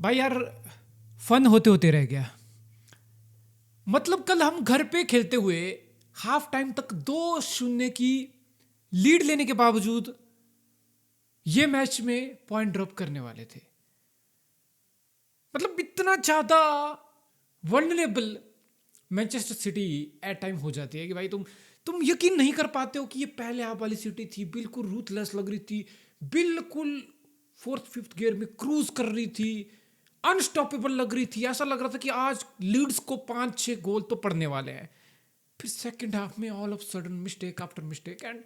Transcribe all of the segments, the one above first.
भाई यार, फन होते होते रह गया। मतलब कल हम घर पे खेलते हुए हाफ टाइम तक 2-0 की लीड लेने के बावजूद ये मैच में पॉइंट ड्रॉप करने वाले थे। मतलब इतना ज्यादा vulnerable Manchester City at time हो जाती है कि भाई तुम यकीन नहीं कर पाते हो कि ये पहले हाफ वाली सिटी थी, बिल्कुल रूथलेस लग रही थी, बिल्कुल फोर्थ फिफ्थ गियर में क्रूज कर रही थी, अनस्टॉपेबल लग रही थी। ऐसा लग रहा था कि आज लीड्स को 5-6 गोल तो पड़ने वाले हैं। फिर सेकंड हाफ में all of sudden mistake after mistake and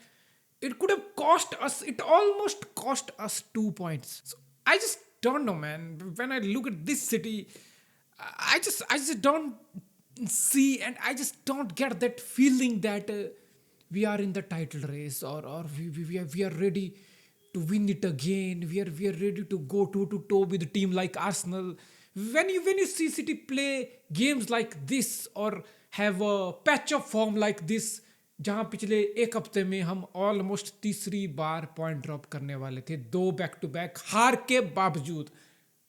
it could have cost us, it almost cost us 2 points. So I just don't know, man. When I look at this city, I just don't see, and I just don't get that feeling that we are in the title race, or we are ready to win it again. We are ready to go toe to toe with a team like Arsenal. When you see City play games like this or have a patch of form like this, जहां पिछले एक हफ्ते में हम almost तीसरी बार point drop करने वाले थे, 2 बैक टू बैक हार के बावजूद,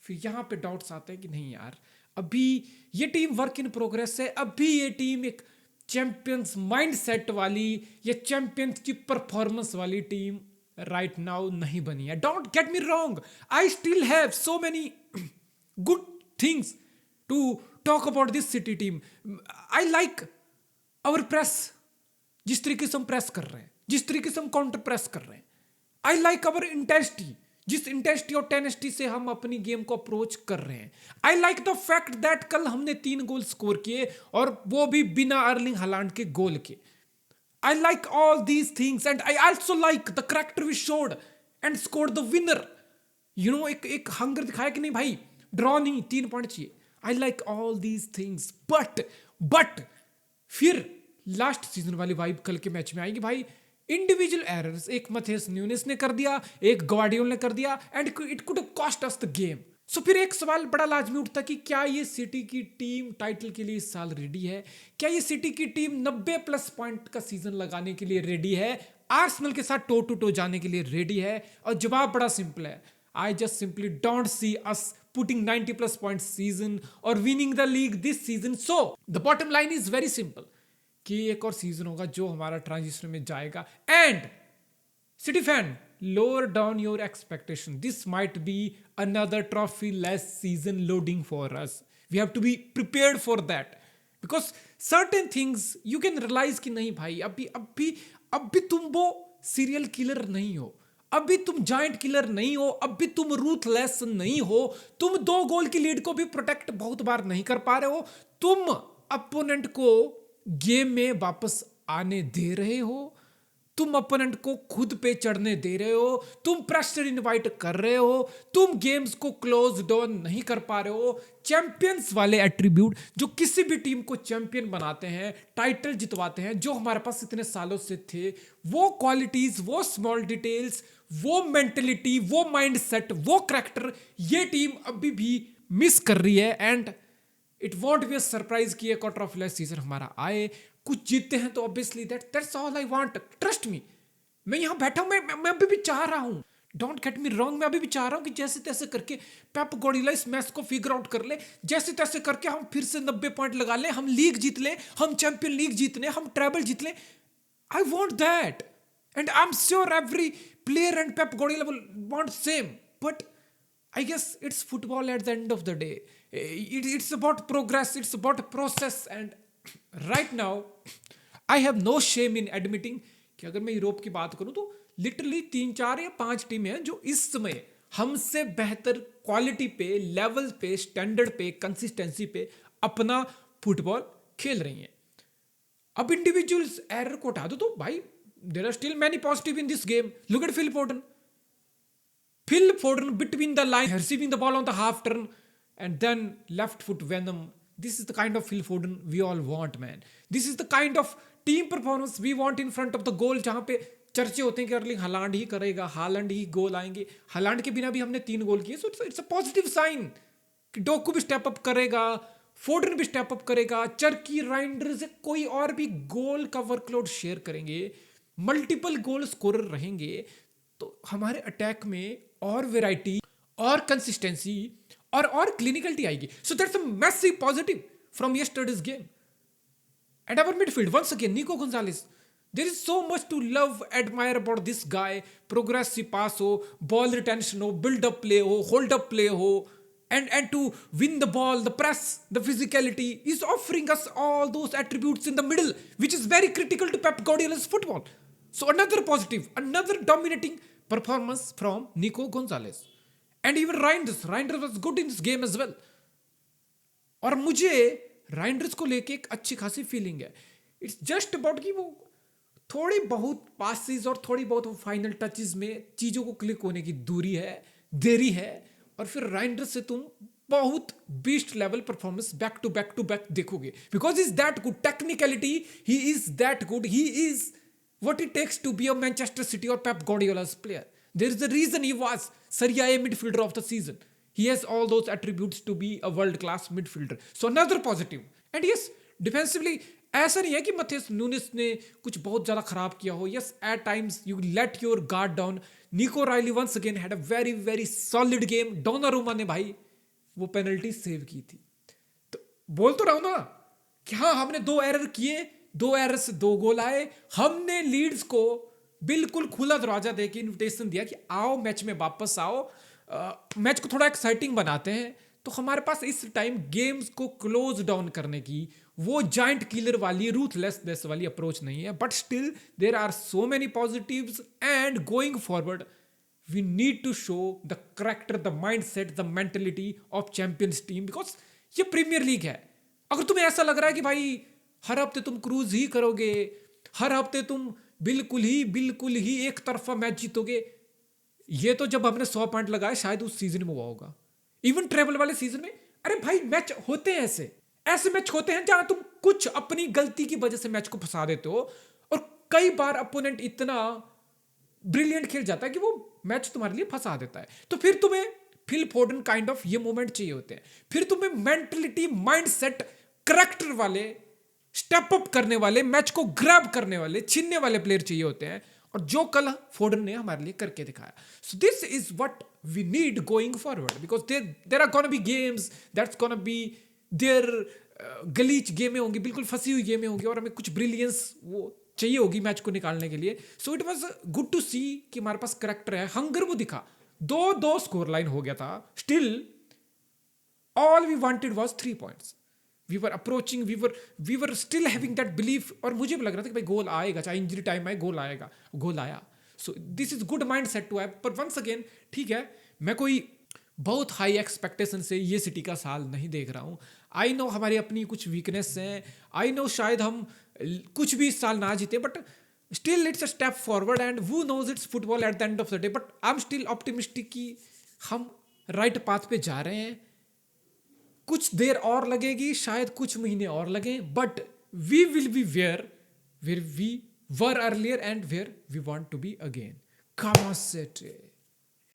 फिर यहां पे डाउट्स आते हैं कि नहीं यार, अभी ये टीम वर्क इन प्रोग्रेस है। अभी ये टीम एक चैंपियंस माइंडसेट वाली या चैंपियंस की परफॉर्मेंस वाली टीम राइट नाउ नहीं बनी है। Don't get me wrong, I still have so many good things to talk about this city team. I like our press, जिस तरीके से हम प्रेस कर रहे हैं, जिस तरीके से हम काउंटर प्रेस कर रहे हैं। आई लाइक अवर इंटेंसिटी, जिस इंटेंसिटी और टेनेसिटी से हम अपनी गेम को अप्रोच कर रहे हैं। I like the fact that कल हमने 3 गोल स्कोर किए और वो भी बिना अर्लिंग हालैंड के गोल के। I like all these things and I also like the character we showed and scored the winner. You know, एक हंगर दिखाया कि नहीं भाई, ड्रॉ नहीं, 3 पॉइंट चाहिए। I like all these things, but फिर लास्ट सीजन वाली वाइब कल के मैच में आएगी भाई। इंडिविजुअल एरर्स, एक मथेस न्यूनेस ने कर दिया, एक ग्वार्डियोल ने कर दिया, and it could cost us the game. So फिर एक सवाल बड़ा लाजमी उठता कि क्या ये सिटी की टीम टाइटल के लिए इस साल रेडी है? क्या ये सिटी की टीम 90+ पॉइंट का सीजन लगाने के लिए रेडी है? आर्सेनल के साथ टो टू टो जाने के लिए रेडी है? और जवाब बड़ा सिंपल है, I just simply don't see us putting 90+ points season or winning the league this season. So the bottom line is very simple कि एक और सीजन होगा जो हमारा ट्रांजिशन में जाएगा। And City fan, lower down your expectation, this might be another trophyless season loading for us. We have to be prepared for that because certain things you can realize कि नहीं भाई, अभी तुम वो serial killer नहीं हो, अभी तुम जाइंट किलर नहीं हो, अभी तुम रूथलेस नहीं हो, तुम 2 गोल की लीड को भी प्रोटेक्ट बहुत बार नहीं कर पा रहे हो, तुम अपोनेंट को गेम में वापस आने दे रहे हो, तुम अपोनेंट को खुद पे चढ़ने दे रहे हो, तुम प्रेशर इनवाइट कर रहे हो, तुम गेम्स को क्लोज डाउन नहीं कर पा रहे हो। चैंपियंस वाले एट्रीब्यूट जो किसी भी टीम को चैंपियन बनाते हैं, टाइटल जितवाते हैं, जो हमारे पास इतने सालों से थे, वो क्वालिटीज, वो स्मॉल डिटेल्स, वो मेंटेलिटी, वो माइंडसेट, वो करैक्टर ये टीम अभी भी मिस कर रही है। And it won't be a surprise कि एक और ट्रॉफी लेस सीजन हमारा आए, कुछ जीतते हैं तो obviously that's all I want. Trust me, मैं यहां बैठा हूं, मैं अभी भी चाह रहा हूं, डोंट गेट मी रॉन्ग, मैं अभी भी चाह रहा हूं कि जैसे तैसे करके पेप गार्डियोला इस मैच को फिगर आउट कर ले, जैसे तैसे करके हम फिर से 90 पॉइंट लगा ले, हम लीग जीत ले, हम चैंपियन लीग जीत ले, हम ट्रेबल जीत ले। I want that and I am sure every player and Pep Guardiola will want same. But I guess it's football at the end of the day. It's about progress, it's about process, and right now I have no shame in admitting कि अगर मैं Europe की बात करूं तो literally 3-4 या 5 टीमें हैं जो इस समय हमसे बेहतर क्वालिटी पे, लेवल पे, स्टैंडर्ड पे, कंसिस्टेंसी पे अपना फुटबॉल खेल रही हैं। अब इंडिविजुअल्स एरर को हटा दो तो भाई there are still many positive in this game. Look at Phil Foden between the lines, receiving the ball on the half turn and then left foot venom. This is the kind of Phil Foden we all want, man. This is the kind of team performance we want in front of the goal, जहां पे चर्चे होते हैं कि Erling Haaland ही करेगा, Holland ही गोल आएंगे। Holland के बिना भी हमने 3 गोल किए, so it's a positive sign कि डोकू भी स्टेप अप करेगा, फोर्डन भी स्टेप अप करेगा, चर्की, राइंडर से कोई और भी गोल का वर्कलोड शेयर करेंगे, मल्टीपल गोल स्कोरर रहेंगे, तो हमारे अटैक में और वैरायटी और कंसिस्टेंसी और क्लिनिकलिटी आएगी. So that's a massive positive from yesterday's game. And our midfield, once again, Nico Gonzalez. There is so much to love, admire about this guy. Progressive pass ho, ball retention ho, build up play ho, hold up play ho, and to win the ball, the press, the physicality. He's offering us all those attributes in the middle, which is very critical to Pep Guardiola's football. So another positive, another dominating performance from Nico Gonzalez. And even Reinders was good in this game as well. और मुझे राइंडर्स को लेके एक अच्छी खासी feeling है. It's just about कि वो थोड़ी बहुत पासिस और थोड़ी बहुत वो फाइनल टचेस में चीज़ों को क्लिक होने की देरी है और फिर राइंडर्स से तुम बहुत beast level performance back to back देखोगे. Because is that good technicality, he is that good, he is what it takes to be a Manchester City or Pep Guardiola's player. There is a reason he was Serie A midfielder of the season. He has all those attributes to be a world-class midfielder. So another positive. And yes, defensively, ऐसा नहीं है कि मथेस नूनिस ने कुछ बहुत ज़्यादा खराब किया हो. Yes, at times you let your guard down. Nico Riley once again had a very, very solid game. Donnarumma ने भाई वो पेनल्टी सेव की थी. तो बोल तो रहा हूँ ना कि हाँ, हमने 2 एरर किए, 2 एरर से 2 गोल आए. हमने लीड्स को बिल्कुल खुला दरवाजा देके इन्विटेशन दिया कि आओ मैच में वापस आओ, मैच को थोड़ा एक्साइटिंग बनाते हैं. तो हमारे पास इस टाइम गेम्स को क्लोज डाउन करने की वो जाइंट किलर वाली रूथलेसनेस वाली अप्रोच नहीं है. But still there are so many positives and going forward we need to show the character, the mindset, the mentality of champions team. Because ये Premier League है. अगर तुम्हें ऐसा लग रहा है कि भाई हर हफ्ते तुम क्रूज ही करोगे, हर हफ्ते तुम बिल्कुल ही एक तरफा मैच जीतोगे, ये तो जब हमने 100 पॉइंट लगाए शायद उस सीजन में हुआ होगा. इवन ट्रेवल वाले सीजन में अरे भाई मैच होते हैं, ऐसे मैच होते हैं जहां तुम कुछ अपनी गलती की वजह से मैच को फंसा देते हो और कई बार अपोनेंट इतना ब्रिलियंट खेल जाता है कि वो मैच तुम्हारे लिए फंसा देता है. तो फिर तुम्हें फिल फोर्डन काइंड ऑफ ये मोमेंट चाहिए होते हैं. फिर तुम्हें मेंटलिटी, माइंडसेट, करैक्टर वाले, स्टेप अप करने वाले, मैच को ग्रैब करने वाले, छीनने वाले प्लेयर चाहिए होते हैं. और जो कल फोर्डन ने हमारे लिए करके दिखाया. So this is what we need going forward. Because there are gonna be games that's gonna be there गलीच गेमें होंगी, बिल्कुल फंसी हुई गेमें होंगी और हमें कुछ ब्रिलियंस वो चाहिए होगी मैच को निकालने के लिए. So it was good to see कि हमारे पास करैक्टर है, हंगर वो दिखा. 2-2 स्कोर लाइन हो गया था. Still all we wanted was 3 points. We were approaching, we were still having that belief. और मुझे भी लग रहा था कि भाई गोल आएगा, चाहे इंजरी टाइम आए, गोल आएगा. गोल आया. So this is good mindset to have. पर वंस अगेन ठीक है, मैं कोई बहुत हाई एक्सपेक्टेशन से ये सिटी का साल नहीं देख रहा हूँ. आई नो हमारी अपनी कुछ वीकनेस हैं, आई नो शायद हम कुछ भी इस साल ना जीते, but still it's a step forward and who knows it's football at the end of the day. But I am still optimistic कि हम राइट पाथ पे जा रहे हैं. कुछ देर और लगेगी, शायद कुछ महीने और लगे, but we will be where we were earlier and where we want to be again. Come on, City.